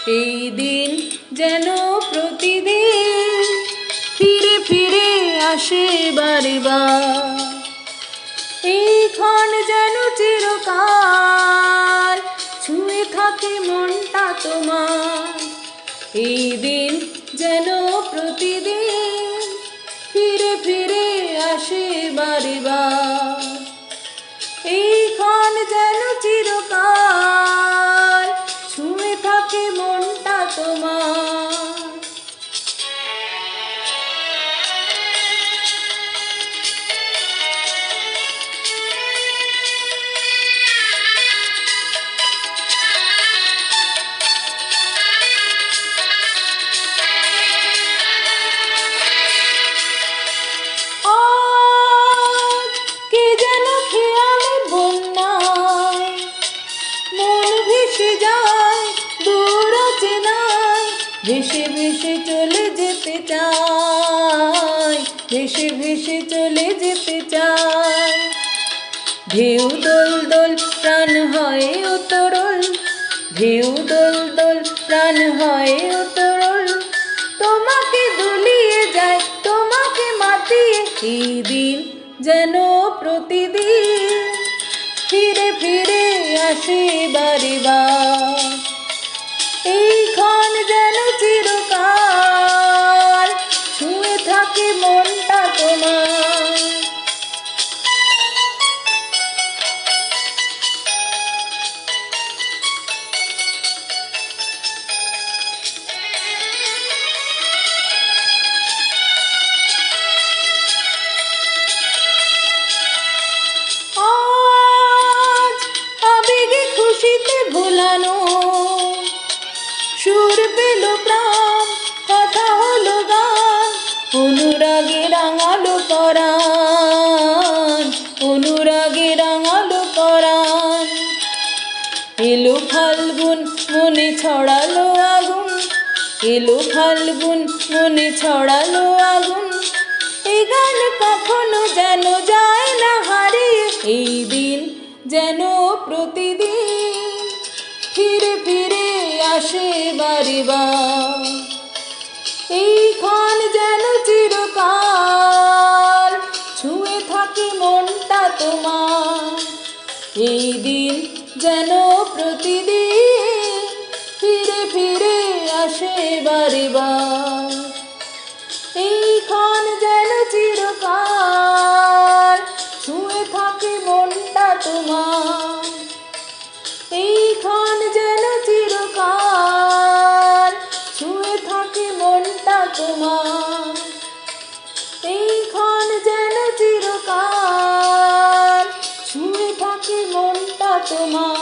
এই দিন যেন প্রতিদিন ফিরে ফিরে আসে বারে বার। এই ক্ষণ যেন চিরকাল ছুঁয়ে থাকে মনটা তোমার। এই দিন যেন প্রতিদিন ফিরে ফিরে আসে বারে বার। এই ক্ষণ যেন চিরকাল ছুঁয়ে থাকে মনটা তোমার। ভেসে ভেসে চলে যেতে চাই, ভেসে ভেসে চলে যেতে চাই। ঢেউ দোল দোল প্রাণ হয় উতরল, ঢেউ দোল দোল প্রাণ হয় উতরল। তোমাকে দুলিয়ে যায়, তোমাকে মাতিয়ে। এই দিন যেন প্রতিদিন ফিরে ফিরে আসে বারে বার। এই ক্ষণ যেন চিরকাল ছুঁয়ে থাকে মনটা তোমার। আজ আবেগে খুশিতে ভোলানো সুর পেল প্রাণ, কথা হলো গান। অনুরাগে রাঙালো পরাণ, অনুরাগে রাঙালো পরাণ। এলো ফাল্গুন মনে ছড়ালো আগুন, এলো ফাল্গুন মনে ছড়ালো আগুন। এই গান কখনো যেন যায় না হারিয়ে। এই দিন যেন প্রতিদিন ফিরে ফিরে আসে বারে বার। এই ক্ষণ যেন চিরকাল ছুঁয়ে থাকে মনটা তোমার। এই দিন যেন প্রতিদিন ফিরে ফিরে আসে বারে বার। এই ক্ষণ যেন চিরকাল ছুঁয়ে থাকে মনটা তোমার। এই ক্ষণ যেন চিরকাল ছুঁয়ে থাকে মনটা তোমার। এই ক্ষণ যেন চিরকাল ছুঁয়ে থাকে মনটা তোমার।